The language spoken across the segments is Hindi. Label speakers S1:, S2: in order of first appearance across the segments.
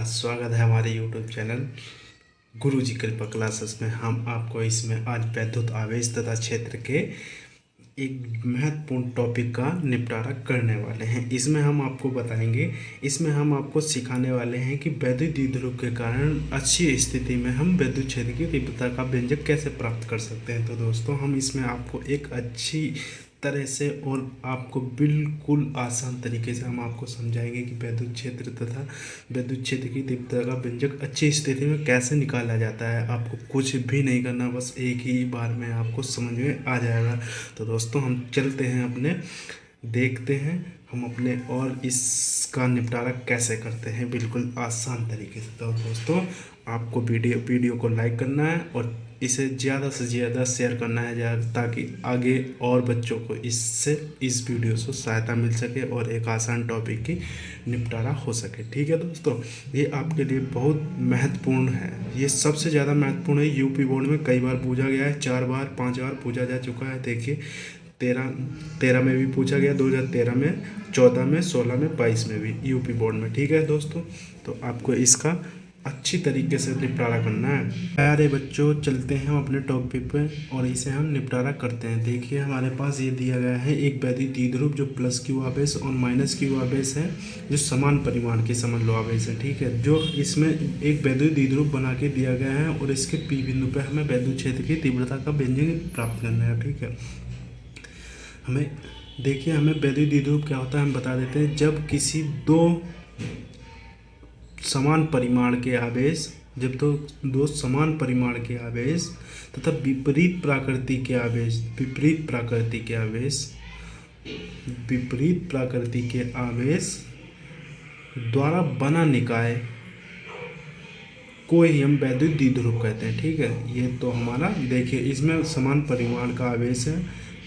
S1: स्वागत है हमारे YouTube चैनल गुरुजी कृपा क्लासेस में। हम आपको इसमें आज वैद्युत आवेश तथा क्षेत्र के एक महत्वपूर्ण टॉपिक का निपटारा करने वाले हैं। इसमें हम आपको बताएंगे, इसमें हम आपको सिखाने वाले हैं कि वैद्युत द्विध्रुव के कारण अच्छी स्थिति में हम वैद्युत क्षेत्र की तीव्रता का व्यंजक कैसे प्राप्त कर सकते हैं। तो दोस्तों, हम इसमें आपको एक अच्छी तरह से और आपको बिल्कुल आसान तरीके से हम आपको समझाएंगे कि वैद्युत क्षेत्र तथा वैद्युत क्षेत्र की तीव्रता का व्यंजक अच्छी स्थिति में कैसे निकाला जाता है। आपको कुछ भी नहीं करना, बस एक ही बार में आपको समझ में आ जाएगा। तो दोस्तों, हम चलते हैं अपने, देखते हैं हम अपने और इसका निपटारा कैसे करते हैं बिल्कुल आसान तरीके से। तो दोस्तों, आपको वीडियो को लाइक करना है और इसे ज़्यादा से ज़्यादा शेयर करना है ताकि आगे और बच्चों को इस वीडियो से सहायता मिल सके और एक आसान टॉपिक की निपटारा हो सके। ठीक है दोस्तों, ये आपके लिए बहुत महत्वपूर्ण है। ये सबसे ज़्यादा महत्वपूर्ण है। यूपी बोर्ड में कई बार पूछा गया है, 4 बार 5 बार पूछा जा चुका है। देखिए, 13 में भी पूछा गया, 2013 में, 14 में, 16 में, 22 में भी यूपी बोर्ड में। ठीक है दोस्तों, तो आपको इसका अच्छी तरीके से निपटारा करना है। प्यारे बच्चों, चलते हैं हम अपने टॉपिक पे और इसे हम निपटारा करते हैं। देखिए, हमारे पास ये दिया गया है एक वैद्युत द्विध्रुव जो प्लस क्यू आवेश और माइनस क्यू आवेश है, जो समान परिमाण के समझ लो आवेश है। ठीक है, जो इसमें एक वैद्युत द्विध्रुव बना के दिया गया है और इसके पी बिंदु पे हमें वैद्युत क्षेत्र की तीव्रता का व्यंजक प्राप्त करना है। ठीक है, हमें देखिए, हमें वैद्युत द्विध्रुव क्या होता है हम बता देते हैं। जब किसी दो समान परिमाण के आवेश, जब तो दो समान परिमाण के आवेश तथा विपरीत प्रकृति के आवेश द्वारा बना निकाय को ही हम वैद्युत द्विध्रुव कहते हैं। ठीक है, ये तो हमारा देखिए, इसमें समान परिमाण का आवेश है,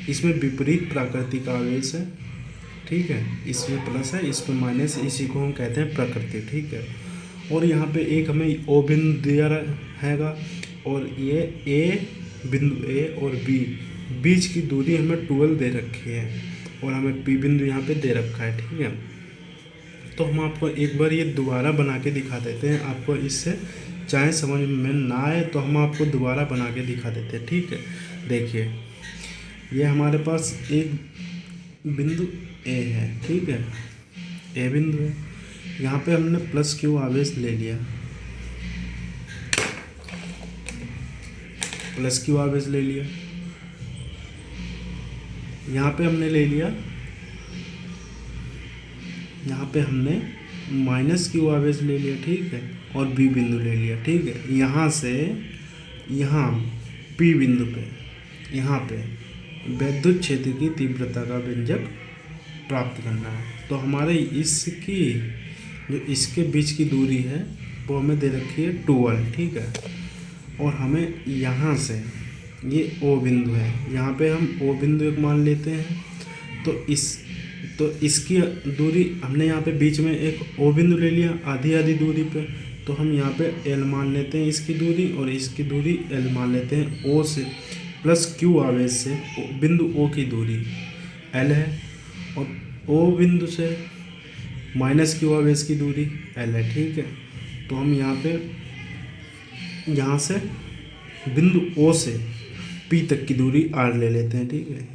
S1: इसमें विपरीत प्रकृति का आवेश है। ठीक है, इसमें प्लस है, इसमें माइनस, इसी को हम कहते हैं प्रकृति। ठीक है, और यहाँ पे एक हमें ओ बिंदु दिया रहेगा और ये ए बिंदु ए और बी बीच की दूरी हमें 12 दे रखी है और हमें पी बिंदु यहाँ पे दे रखा है। ठीक है, तो हम आपको एक बार ये दोबारा बना के दिखा देते हैं। आपको इससे चाहे समझ में ना आए तो हम आपको दोबारा बना के दिखा देते हैं। ठीक है, देखिए, ये हमारे पास एक बिंदु ए है। ठीक है, ए बिंदु है, यहाँ पे हमने प्लस क्यू आवेश ले लिया, प्लस क्यू आवेश ले लिया। यहाँ पे हमने ले लिया, यहाँ पे हमने माइनस क्यू आवेश ले लिया। ठीक है, और बी बिंदु ले लिया। ठीक है, यहाँ से यहाँ पी बिंदु पे, यहाँ पे वैद्युत क्षेत्र की तीव्रता का व्यंजक प्राप्त करना है। तो हमारे इसकी जो इसके बीच की दूरी है वो हमें दे रखी है 12। ठीक है, और हमें यहाँ से ये ओ बिंदु है, यहाँ पे हम ओ बिंदु एक मान लेते हैं। तो इसकी दूरी हमने यहाँ पे बीच में एक ओ बिंदु ले लिया आधी दूरी पे, तो हम यहाँ पे एल मान लेते हैं इसकी दूरी, और इसकी दूरी एल मान लेते हैं। ओ से प्लस क्यू आवेश से बिंदु ओ की दूरी एल है और ओ बिंदु से माइनस क्यू आवेश की दूरी एल है। ठीक है, तो हम यहाँ से बिंदु ओ से पी तक की दूरी आर ले लेते हैं। ठीक है,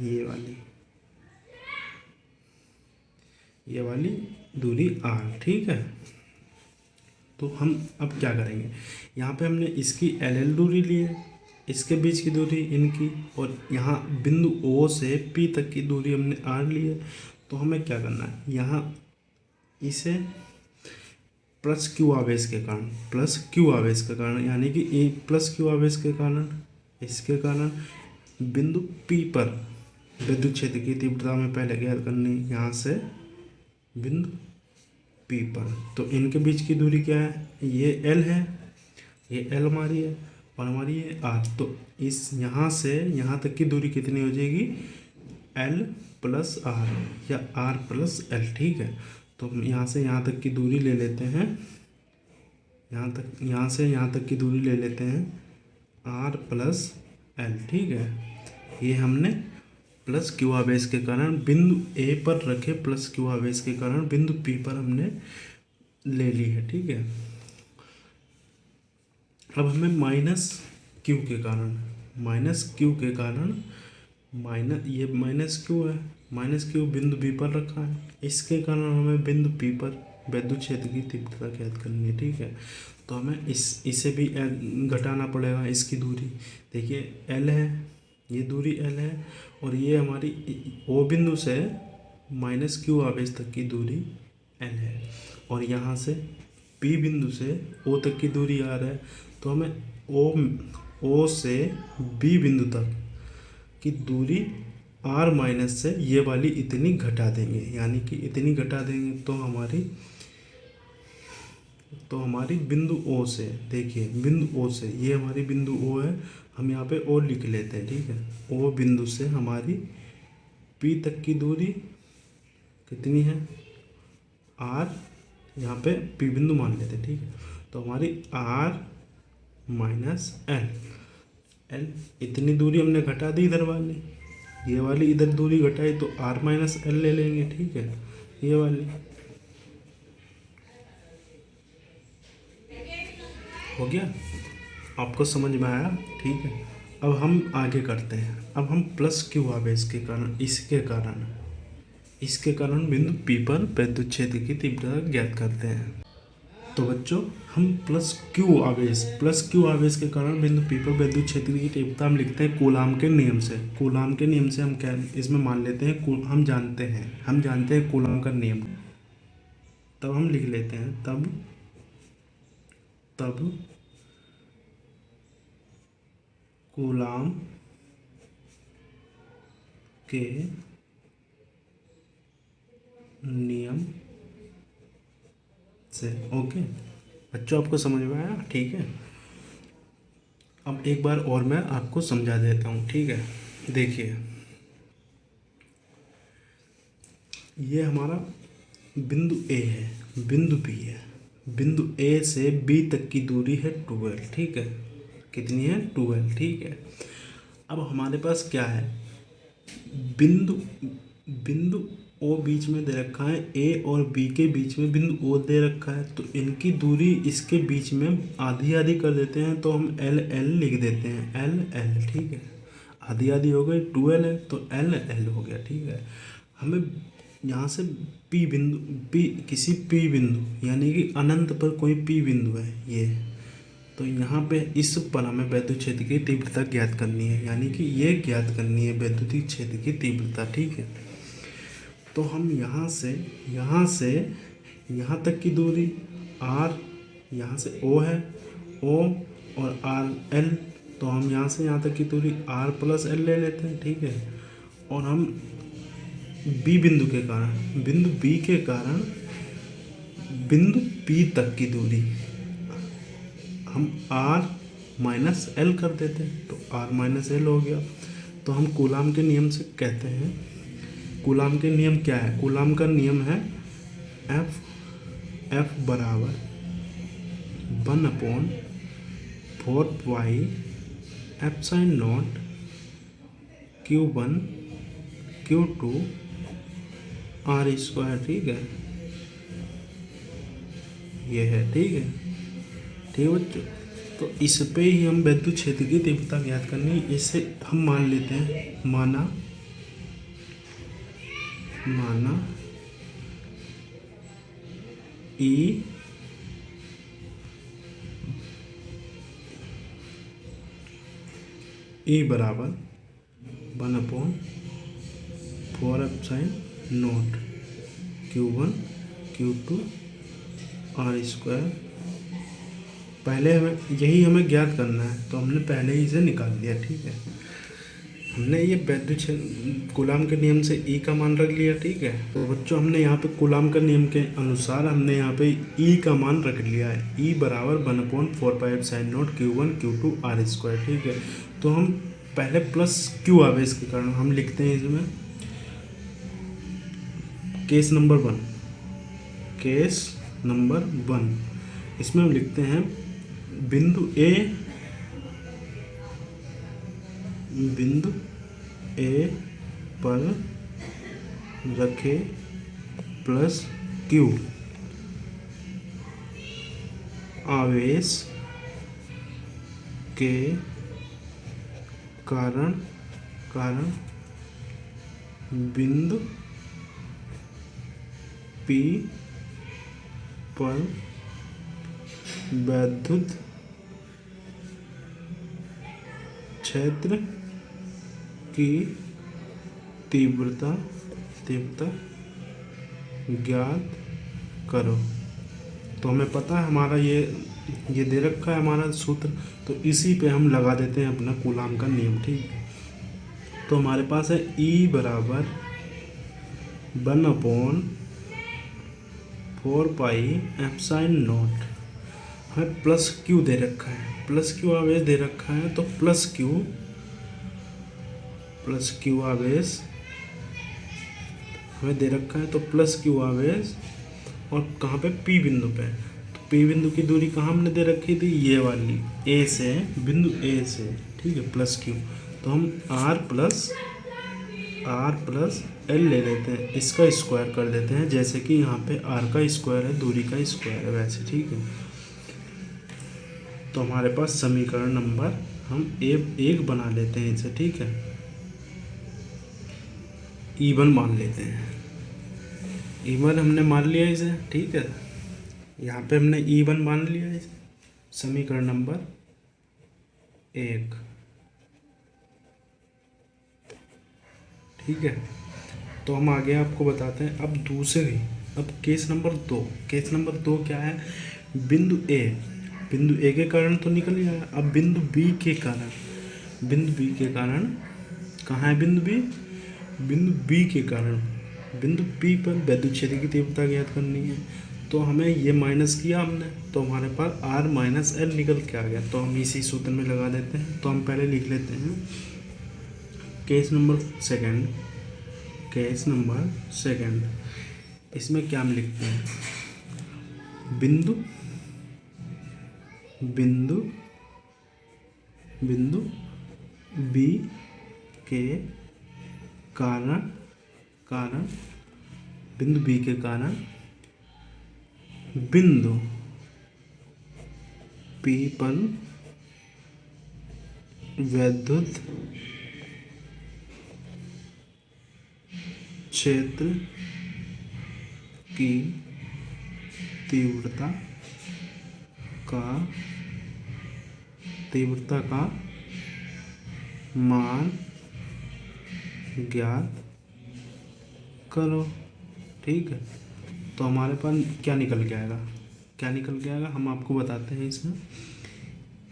S1: ये वाली दूरी आर। ठीक है, तो हम अब क्या करेंगे, यहाँ पे हमने इसकी एल दूरी ली है, इसके बीच की दूरी इनकी, और यहाँ बिंदु ओ से पी तक की दूरी हमने आर ली है। तो हमें क्या करना है, यहाँ इसे प्लस क्यू आवेश के कारण यानी कि ए प्लस क्यू आवेश के कारण, इसके कारण बिंदु पी पर विद्युत क्षेत्र की तीव्रता में पहले ज्ञात करनी, यहाँ से बिंदु पी पर। तो इनके बीच की दूरी क्या है, ये एल है, ये एल हमारी है और हमारी ये आर। तो इस यहाँ से यहाँ तक की दूरी कितनी हो जाएगी, एल प्लस आर या आर प्लस एल। ठीक है, तो हम यहाँ से यहाँ तक की दूरी ले लेते हैं, यहाँ से यहाँ तक की दूरी ले लेते हैं आर प्लस एल। ठीक है, ये हमने प्लस क्यू आवेश के कारण बिंदु ए पर रखे, प्लस क्यू आवेश के कारण बिंदु पी पर हमने ले ली है। ठीक है, अब हमें माइनस क्यू के कारण माइनस क्यू है, माइनस क्यू बिंदु बी पर रखा है, इसके कारण हमें बिंदु पी पर वैद्युत क्षेत्र की तीव्रता ज्ञात करनी है। ठीक है, तो हमें इसे भी घटाना पड़ेगा, इसकी दूरी देखिए एल है, ये दूरी एल है, और ये हमारी ओ बिंदु से माइनस क्यू आवेश तक की दूरी एल है, और यहाँ से पी बिंदु से ओ तक की दूरी आर है। तो हमें ओ से बी बिंदु तक की दूरी आर माइनस से ये वाली इतनी घटा देंगे, यानी कि इतनी घटा देंगे तो हमारी बिंदु ओ से, देखिए बिंदु ओ से, ये हमारी बिंदु ओ है, हम यहाँ पे ओ लिख लेते हैं। ठीक है, ओ बिंदु से हमारी पी तक की दूरी कितनी है, आर, यहाँ पे पी बिंदु मान लेते हैं। ठीक है, तो हमारी आर माइनस एल इतनी दूरी हमने घटा दी इधर वाली, ये वाली इधर दूरी घटाई तो आर माइनस एल ले लेंगे। ठीक है, ये वाली हो गया, आपको समझ में आया। ठीक है, अब हम आगे करते हैं। अब हम प्लस क्यू आवेश के कारण इसके कारण बिंदु पी पर वैद्युत क्षेत्र की तीव्रता ज्ञात करते हैं। तो बच्चों, हम प्लस क्यू आवेश के कारण बिंदु पी पर वैद्युत क्षेत्र की तीव्रता हम लिखते हैं कूलाम के नियम से। हम क्या इसमें मान लेते हैं, हम जानते हैं कूलाम का नियम, तब हम लिख लेते हैं तब कूलाम के नियम से। ओके बच्चों, आपको समझ में आया। ठीक है, अब एक बार और मैं आपको समझा देता हूँ। ठीक है, देखिए ये हमारा बिंदु ए है, बिंदु बी है, बिंदु ए से बी तक की दूरी है 12। ठीक है, कितनी है 12। ठीक है, अब हमारे पास क्या है, बिंदु ओ बीच में दे रखा है, ए और बी के बीच में बिंदु ओ दे रखा है, तो इनकी दूरी इसके बीच में आधी आधी कर देते हैं, तो हम एल एल लिख देते हैं, एल एल। ठीक है, आधी आधी हो गई, 12 है तो एल एल हो गया। ठीक है, हमें यहाँ से किसी पी बिंदु यानी कि अनंत पर कोई पी बिंदु है ये, तो यहाँ पे इस पर हमें वैद्युत क्षेत्र की तीव्रता ज्ञात करनी है, यानी कि ये ज्ञात करनी है वैद्युत क्षेत्र की तीव्रता। ठीक है, तो हम यहाँ से यहाँ तक की दूरी आर, यहाँ से ओ है, ओ और आर एल, तो हम यहाँ से यहाँ तक की दूरी आर प्लस एल ले लेते हैं। ठीक है, और हम बिंदु बी के कारण बिंदु पी तक की दूरी हम आर माइनस एल कर देते हैं, तो आर माइनस एल हो गया। तो हम कूलाम के नियम से कहते हैं, कूलाम के नियम क्या है, कूलाम का नियम है एफ बराबर 1/4 pi epsilon not Q1 Q2 R²। ठीक है, ये है। ठीक है बच्चों, तो इस पे ही हम वैद्युत क्षेत्र की तीव्रता ज्ञात करनी, इसे हम मान लेते हैं, माना E बराबर 1/4 epsilon not Q1 Q2 R²। पहले हमें ज्ञात करना है, तो हमने पहले ही इसे निकाल लिया। ठीक है, हमने ये वैद्युत कूलाम के नियम से E का मान रख लिया। ठीक है, तो बच्चों हमने यहाँ पे कूलाम के नियम के अनुसार हमने यहाँ पे E का मान रख लिया है, E बराबर 1/4 pi epsilon not Q1 Q2 R²। ठीक है, तो हम पहले प्लस क्यू आवेश के कारण हम लिखते हैं इसमें केस नंबर 1, इसमें हम लिखते हैं बिंदु ए पर रखे प्लस क्यू आवेश के कारण कारण बिंदु P पर वैद्युत क्षेत्र की तीव्रता ज्ञात करो। तो हमें पता है हमारा ये दे रखा है हमारा सूत्र, तो इसी पे हम लगा देते हैं अपना कूलाम का नियम। ठीक, तो हमारे पास है E बराबर 1/4πε0। हमें प्लस क्यू दे रखा है, प्लस क्यू आवेश दे रखा है, तो प्लस क्यू आवेश हमें दे रखा है, तो प्लस क्यू आवेश और कहाँ पे P बिंदु पे। तो P बिंदु की दूरी कहाँ हमने दे रखी थी, ये वाली A से, बिंदु A से। ठीक है, प्लस क्यू, तो हम R प्लस L ले लेते हैं, इसका स्क्वायर कर देते हैं, जैसे कि यहाँ पे R का स्क्वायर है, दूरी का स्क्वायर है वैसे। ठीक है, तो हमारे पास समीकरण नंबर हम एक बना लेते हैं इसे। ठीक है, E1 मान लेते हैं, E1 हमने मान लिया इसे। ठीक है, यहाँ पे हमने E1 मान लिया इसे, समीकरण नंबर 1। ठीक है, तो हम आगे आपको बताते हैं अब अब केस नंबर 2। केस नंबर 2 क्या है, बिंदु ए के कारण तो निकल गया। अब बिंदु बी के कारण कहाँ है बिंदु बी के कारण बिंदु पी पर वैद्युत क्षेत्र की तीव्रता ज्ञात करनी है। तो हमें ये माइनस किया हमने, तो हमारे पास R माइनस L निकल के आ गया। तो हम इसी सूत्र में लगा देते हैं। तो हम पहले लिख लेते हैं केस नंबर सेकंड। इसमें क्या हम लिखते हैं, बिंदु बी के कारण बिंदु बी के कारण बिंदु पी पर वैद्युत क्षेत्र की तीव्रता का मान ज्ञात करो। ठीक है, तो हमारे पास क्या निकल के आएगा, हम आपको बताते हैं। इसमें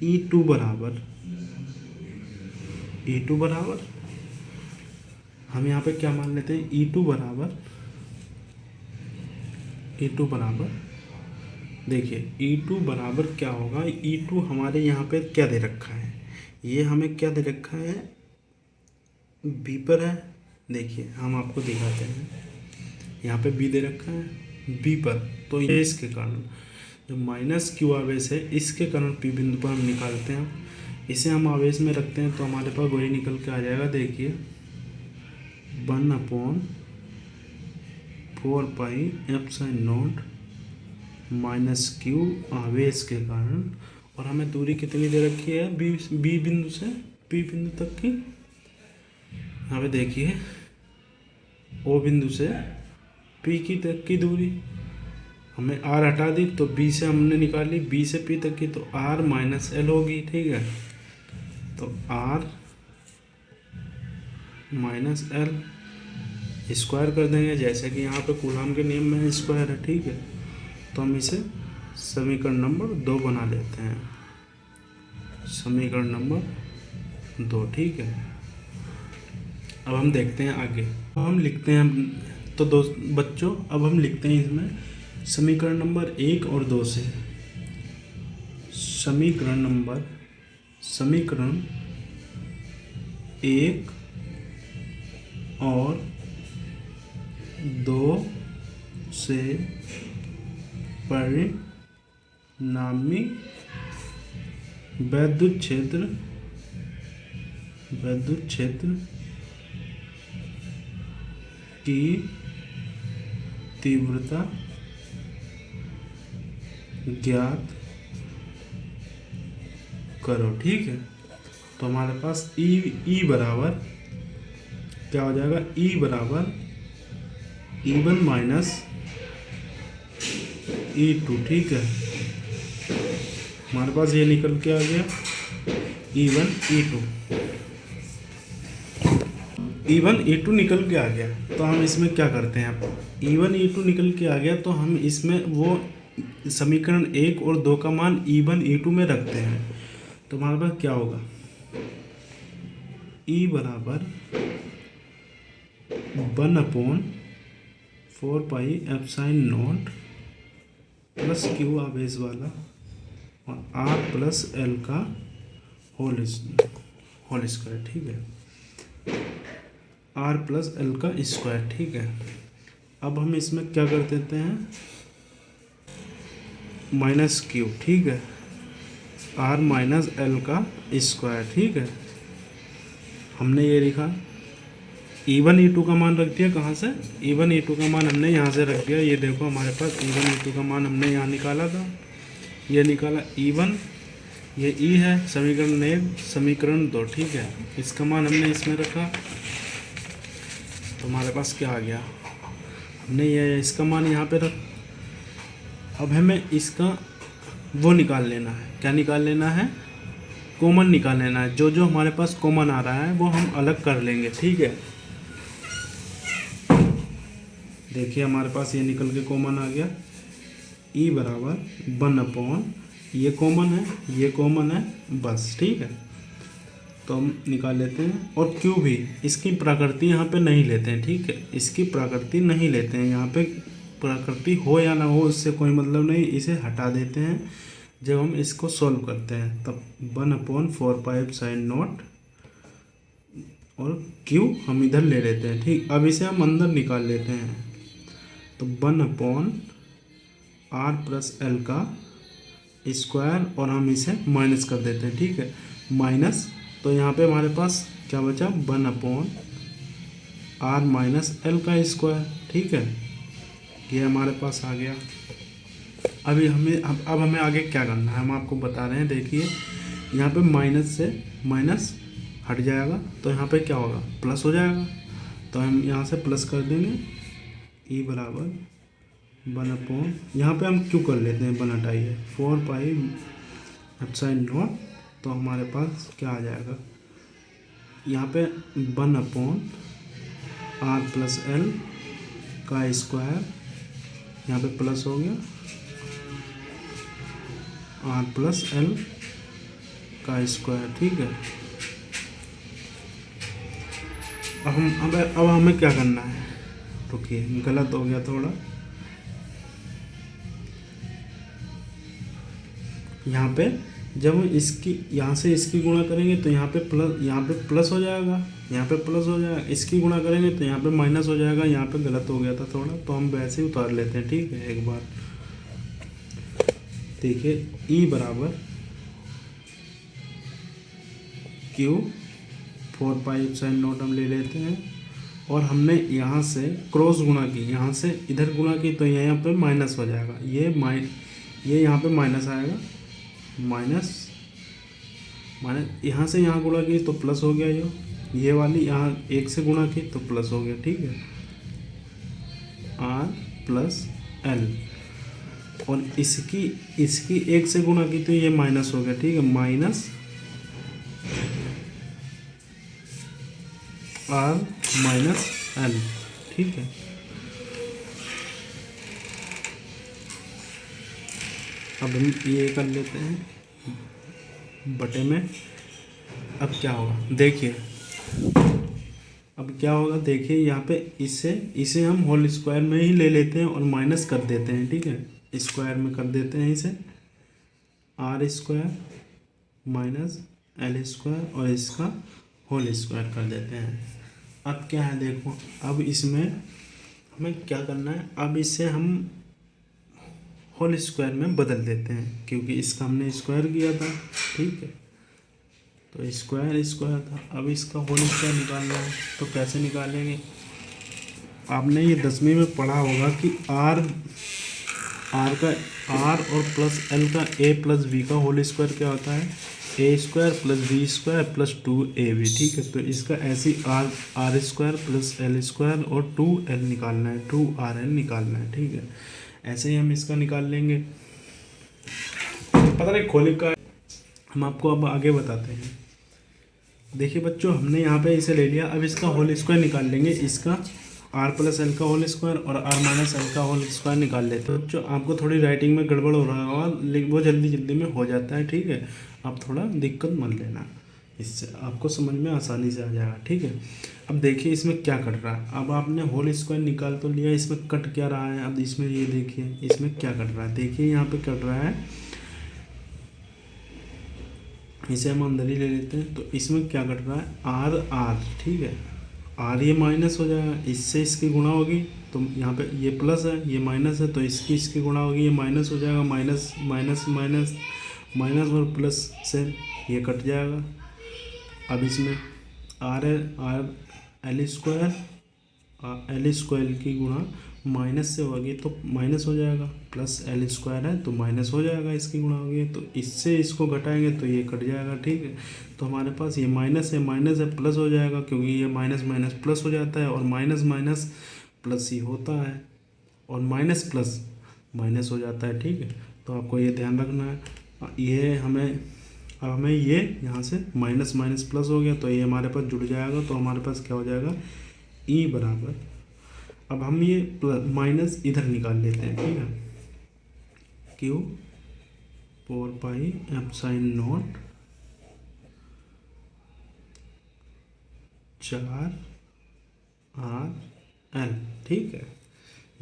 S1: E2 बराबर हम यहाँ पे क्या मान लेते हैं, E2 बराबर देखिए E2 बराबर क्या होगा। E2 हमारे यहाँ पे क्या दे रखा है, ये हमें क्या दे रखा है, B पर है। देखिए हम आपको दिखाते हैं, यहाँ पे B दे रखा है B पर, तो ये इसके कारण जो माइनस क्यू आवेश है, इसके कारण P बिंदु पर हम निकालते हैं। इसे हम आवेश में रखते हैं, तो हमारे पास वही निकल के आ जाएगा। देखिए 1/4πε0 माइनस क्यू आवेश के कारण, और हमें दूरी कितनी दे रखी है, बी बिंदु से P बिंदु तक की। यहाँ पे देखिए O बिंदु से P की तक की दूरी, हमें R हटा दी तो B से हमने निकाली, B से P तक की, तो R माइनस L होगी। ठीक है, तो R माइनस L स्क्वायर कर देंगे, जैसे कि यहाँ पे कूलाम के नियम में स्क्वायर है। ठीक है, तो हम इसे समीकरण नंबर 2 बना लेते हैं, समीकरण नंबर 2। ठीक है, अब हम देखते हैं आगे। अब हम लिखते हैं, तो बच्चों अब हम लिखते हैं इसमें समीकरण नंबर 1 और 2 से। समीकरण 1 और 2 से परिणामी वैद्युत क्षेत्र की तीव्रता ज्ञात करो, ठीक है। तो हमारे पास ई बराबर क्या हो जाएगा, ई बराबर E1 माइनस E2, ठीक है। हमारे पास ये निकल के आ गया E1 E2 निकल के आ गया। तो हम इसमें क्या करते हैं, अब E1 E2 निकल के आ गया तो हम इसमें वो समीकरण 1 और 2 का मान E1 E2 में रखते हैं। तो हमारे पास क्या होगा, E बराबर 1/4πε0 प्लस Q आवेश वाला और R प्लस L का होल स्क्वायर, ठीक है। R प्लस L का स्क्वायर, ठीक है। अब हम इसमें क्या कर देते हैं, माइनस Q, ठीक है। R माइनस L का स्क्वायर, ठीक है। हमने ये लिखा E1 E2 का मान रख दिया, कहाँ से, E1 E2 का मान हमने यहाँ से रख दिया। ये देखो हमारे पास E1 E2 का मान हमने यहाँ निकाला था, ये निकाला E1, ये E है, समीकरण 1 समीकरण 2, ठीक है। इसका मान हमने इसमें रखा तो हमारे पास क्या आ गया, हमने ये इसका मान यहाँ पे रख। अब हमें इसका वो निकाल लेना है, क्या निकाल लेना है, कॉमन निकाल लेना है। जो जो हमारे पास कॉमन आ रहा है वो हम अलग कर लेंगे, ठीक है। देखिए हमारे पास ये निकल के कॉमन आ गया, E बराबर 1/, ये कॉमन है, ये कॉमन है, बस, ठीक है। तो हम निकाल लेते हैं। और Q भी, इसकी प्रकृति यहाँ पे नहीं लेते हैं, ठीक है। इसकी प्रकृति नहीं लेते हैं, यहाँ पे प्रकृति हो या ना हो उससे कोई मतलब नहीं, इसे हटा देते हैं जब हम इसको सॉल्व करते हैं। तब 1/4πε0 और Q हम इधर ले लेते हैं, ठीक। अब इसे हम अंदर निकाल लेते हैं तो 1/R प्लस L का स्क्वायर और हम इसे माइनस कर देते हैं, ठीक है। माइनस, तो यहाँ पे हमारे पास क्या बचा, 1/R माइनस L का स्क्वायर, ठीक है। ये हमारे पास आ गया। अभी अब हमें आगे क्या करना है, हम आपको बता रहे हैं। देखिए यहाँ पे माइनस से माइनस हट जाएगा तो यहाँ पे क्या होगा, प्लस हो जाएगा। तो हम यहाँ से प्लस कर देंगे, E बराबर 1/, यहाँ पे हम क्यों कर लेते हैं, 1 हटाइए, 4πε0। तो हमारे पास क्या आ जाएगा, यहाँ पे 1/R प्लस L का स्क्वायर, यहाँ पे प्लस हो गया, R प्लस L का स्क्वायर, ठीक है। अब हमें क्या करना है, रुकिए गलत हो गया थोड़ा, यहाँ पे जब हम इसकी यहाँ से इसकी गुणा करेंगे तो यहाँ पे प्लस हो जाएगा, यहाँ पे प्लस हो जाएगा। इसकी गुणा करेंगे तो यहाँ पे माइनस हो जाएगा, यहाँ पे गलत हो गया था थोड़ा, तो हम वैसे ही उतार लेते हैं, ठीक है। एक बार देखिए E बराबर Q 4πε0 हम ले लेते हैं और हमने यहाँ से क्रॉस गुणा की, यहाँ से इधर गुणा की तो यहाँ पे माइनस हो जाएगा। ये यहाँ पे माइनस आएगा, माइनस यहाँ से यहाँ गुणा की तो प्लस हो गया, ये वाली यहाँ 1 से गुणा की तो प्लस हो गया, ठीक है। R प्लस L और इसकी 1 से गुणा की तो ये माइनस हो गया, ठीक है। माइनस R माइनस L, ठीक है। अब हम ये कर लेते हैं बटे में। अब क्या होगा, देखिए अब क्या होगा, देखिए यहाँ पे इसे हम होल स्क्वायर में ही ले लेते हैं और माइनस कर देते हैं, ठीक है। स्क्वायर में कर देते हैं इसे, R square minus L square और इसका होल स्क्वायर कर देते हैं। अब क्या है, देखो अब इसमें हमें क्या करना है, अब इसे हम होल स्क्वायर में बदल देते हैं क्योंकि इसका हमने स्क्वायर किया था, ठीक है। तो स्क्वायर था, अब इसका होल स्क्वायर निकालना है तो कैसे निकालेंगे। आपने ये 10वीं में पढ़ा होगा कि R और प्लस L का A प्लस B का होल स्क्वायर क्या होता है, A square plus B square plus 2ab, ठीक है। तो इसका ऐसे ही R square plus L square और 2l निकालना है, 2rl निकालना है, ठीक है। ऐसे ही हम इसका निकाल लेंगे। पता नहीं खोलिक का, हम आपको अब आगे बताते हैं। देखिए बच्चों, हमने यहाँ पे इसे ले लिया। अब इसका होल स्क्वायर निकाल लेंगे, इसका आर प्लस एल का होल स्क्वायर और आर माइनस एल का होल स्क्वायर निकाल लेते हैं। बच्चों आपको थोड़ी राइटिंग में गड़बड़ हो रहा होगा, लेकिन वो जल्दी जल्दी में हो जाता है, ठीक है। आप थोड़ा दिक्कत मत लेना, इससे आपको समझ में आसानी से आ जाएगा, ठीक है। अब देखिए इसमें क्या कट रहा है। अब आपने होल स्क्वायर निकाल तो लिया, इसमें कट क्या रहा है। अब इसमें ये देखिए इसमें क्या कट रहा है। देखिए यहाँ पे कट रहा है, इसे हम अंदर ही ले लेते हैं। तो इसमें क्या कट रहा है, आर आर, ठीक है। आर ये माइनस हो जाएगा, इससे इसकी गुणा होगी तो यहाँ पे ये प्लस है, ये माइनस है तो इसकी गुणा होगी, ये माइनस हो जाएगा। माइनस माइनस माइनस माइनस और प्लस से ये कट जाएगा। अब इसमें आर है, आर एल स्क्वायर की गुणा माइनस से होगी तो माइनस हो जाएगा, प्लस एल स्क्वायर है तो माइनस हो जाएगा, इसकी गुणा होगी तो इससे इसको घटाएंगे तो ये कट जाएगा, ठीक है। तो हमारे पास ये माइनस है प्लस हो जाएगा, क्योंकि ये माइनस माइनस प्लस हो जाता है और माइनस माइनस प्लस ही होता है और माइनस प्लस माइनस हो जाता है, ठीक है। तो आपको ये ध्यान रखना है। ये हमें ये यहाँ से माइनस माइनस प्लस हो गया तो ये हमारे पास जुड़ जाएगा। तो हमारे पास क्या हो जाएगा, ई बराबर, अब हम ये प्लस माइनस इधर निकाल लेते हैं, ठीक है। Q 4 pi epsilon not 4 R L, ठीक है।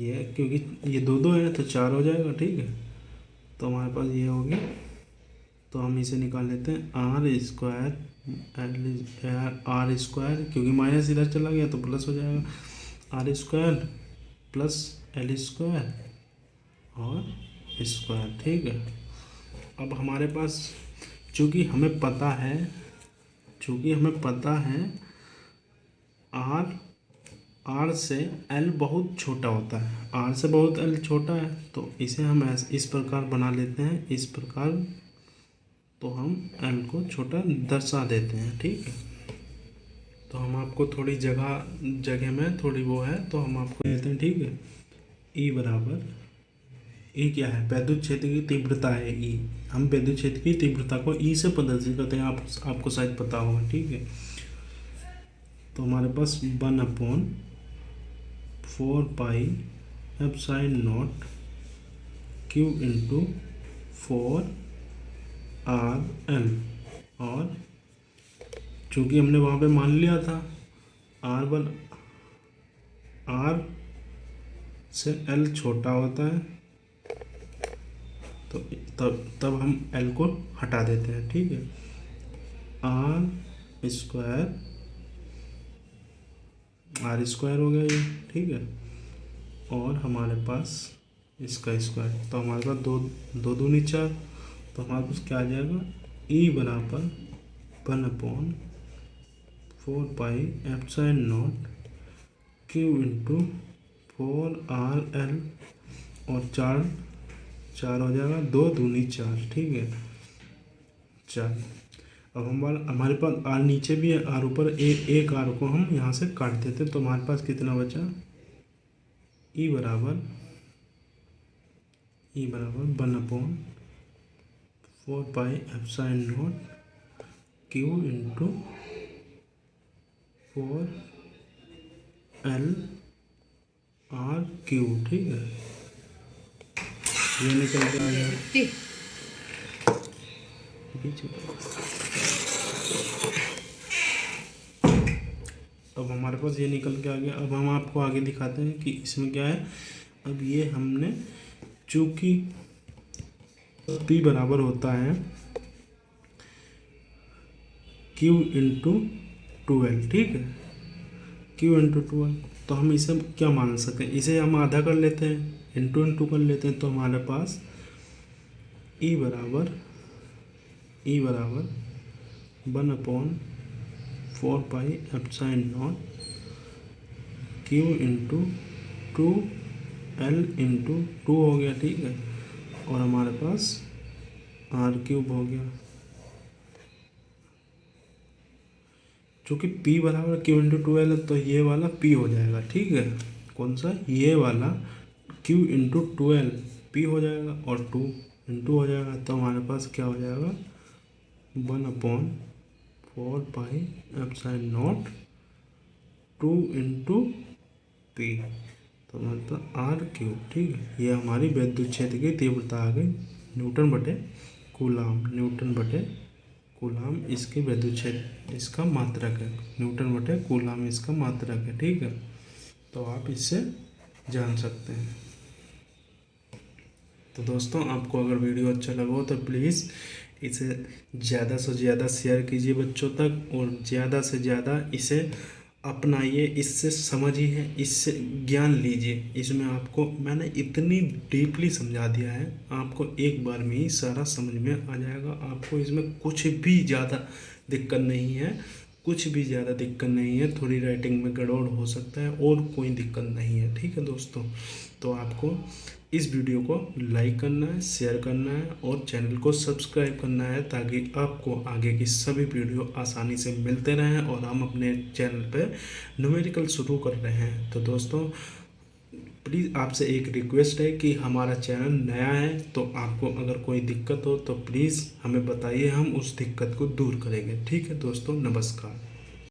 S1: ये क्योंकि ये दो है तो 4 हो जाएगा, ठीक है। तो हमारे पास ये होगी, तो हम इसे निकाल लेते हैं आर स्क्वायर क्योंकि माइनस इधर चला गया तो प्लस हो जाएगा। R square plus L square और स्क्वायर, ठीक है। अब हमारे पास चूँकि हमें पता है आर से एल बहुत छोटा होता है, आर से बहुत एल छोटा है, तो इसे हम इस प्रकार बना लेते हैं, इस प्रकार। तो हम एल को छोटा दर्शा देते हैं, ठीक है। तो हम आपको थोड़ी जगह में थोड़ी वो है तो हम आपको देते हैं, ठीक है। ई बराबर, ई क्या है, वैद्युत क्षेत्र की तीव्रता है ई। हम वैद्युत क्षेत्र की तीव्रता को ई से प्रदर्शित करते हैं, आपको शायद पता होगा, ठीक है। तो हमारे पास 1/4 pi epsilon not Q into 4 R L, और चूँकि हमने वहाँ पे मान लिया था आर से एल छोटा होता है, तो तब हम एल को हटा देते हैं, ठीक है। आर स्क्वायर हो गया ये, ठीक है। और हमारे पास इसका स्क्वायर, तो हमारे पास दो दूनी 4, तो हमारे पास क्या आ जाएगा, ई बराबर 1/4 pi epsilon not Q into 4 R L, और 4 हो जाएगा, 2 दूनी 4, ठीक है, 4। अब हमारे पास आर नीचे भी है, आर ऊपर, एक आर को हम यहाँ से काट देते तो हमारे पास कितना बचा, ई बराबर 1/4 pi epsilon not Q into 4 L R Q, ठीक है। ये निकल के आ गया, अब हमारे पास ये निकल के आ गया। अब हम आपको आगे दिखाते हैं कि इसमें क्या है। अब ये हमने चूँकि पी बराबर होता है क्यू इंटू 2l, ठीक है, क्यू इंटू 2l, तो हम इसे क्या मान सकते हैं, इसे हम आधा कर लेते हैं, इंटू कर लेते हैं, तो हमारे पास ई बराबर 1/4 pi epsilon not Q into 2l into 2 हो गया, ठीक है। और हमारे पास आर क्यूब हो गया, चूँकि P बराबर Q इंटू 2L है तो ये वाला P हो जाएगा, ठीक है। कौन सा? ये वाला Q इंटू 2L P हो जाएगा और 2 इंटू हो जाएगा, तो हमारे पास क्या हो जाएगा 1/4πε0 2 इंटू P, तो मतलब R3, ठीक है। ये हमारी विद्युत क्षेत्र की तीव्रता आ गई न्यूटन बटे कूलाम इसकी विद्युत क्षेत्र इसका मात्रक है, न्यूटन बटे कूलाम इसका मात्रक है, ठीक है। तो आप इससे जान सकते हैं। तो दोस्तों आपको अगर वीडियो अच्छा लगा हो तो प्लीज़ इसे ज़्यादा से ज़्यादा शेयर कीजिए बच्चों तक, और ज़्यादा से ज़्यादा इसे अपनाइए, इससे समझिए, इससे ज्ञान लीजिए। इसमें आपको मैंने इतनी डीपली समझा दिया है, आपको एक बार में ही सारा समझ में आ जाएगा। आपको इसमें कुछ भी ज़्यादा दिक्कत नहीं है, थोड़ी राइटिंग में गड़बड़ हो सकता है और कोई दिक्कत नहीं है, ठीक है दोस्तों। तो आपको इस वीडियो को लाइक करना है, शेयर करना है और चैनल को सब्सक्राइब करना है, ताकि आपको आगे की सभी वीडियो आसानी से मिलते रहें। और हम अपने चैनल पे न्यूमेरिकल शुरू कर रहे हैं। तो दोस्तों प्लीज़ आपसे एक रिक्वेस्ट है कि हमारा चैनल नया है, तो आपको अगर कोई दिक्कत हो तो प्लीज़ हमें बताइए, हम उस दिक्कत को दूर करेंगे, ठीक है दोस्तों। नमस्कार।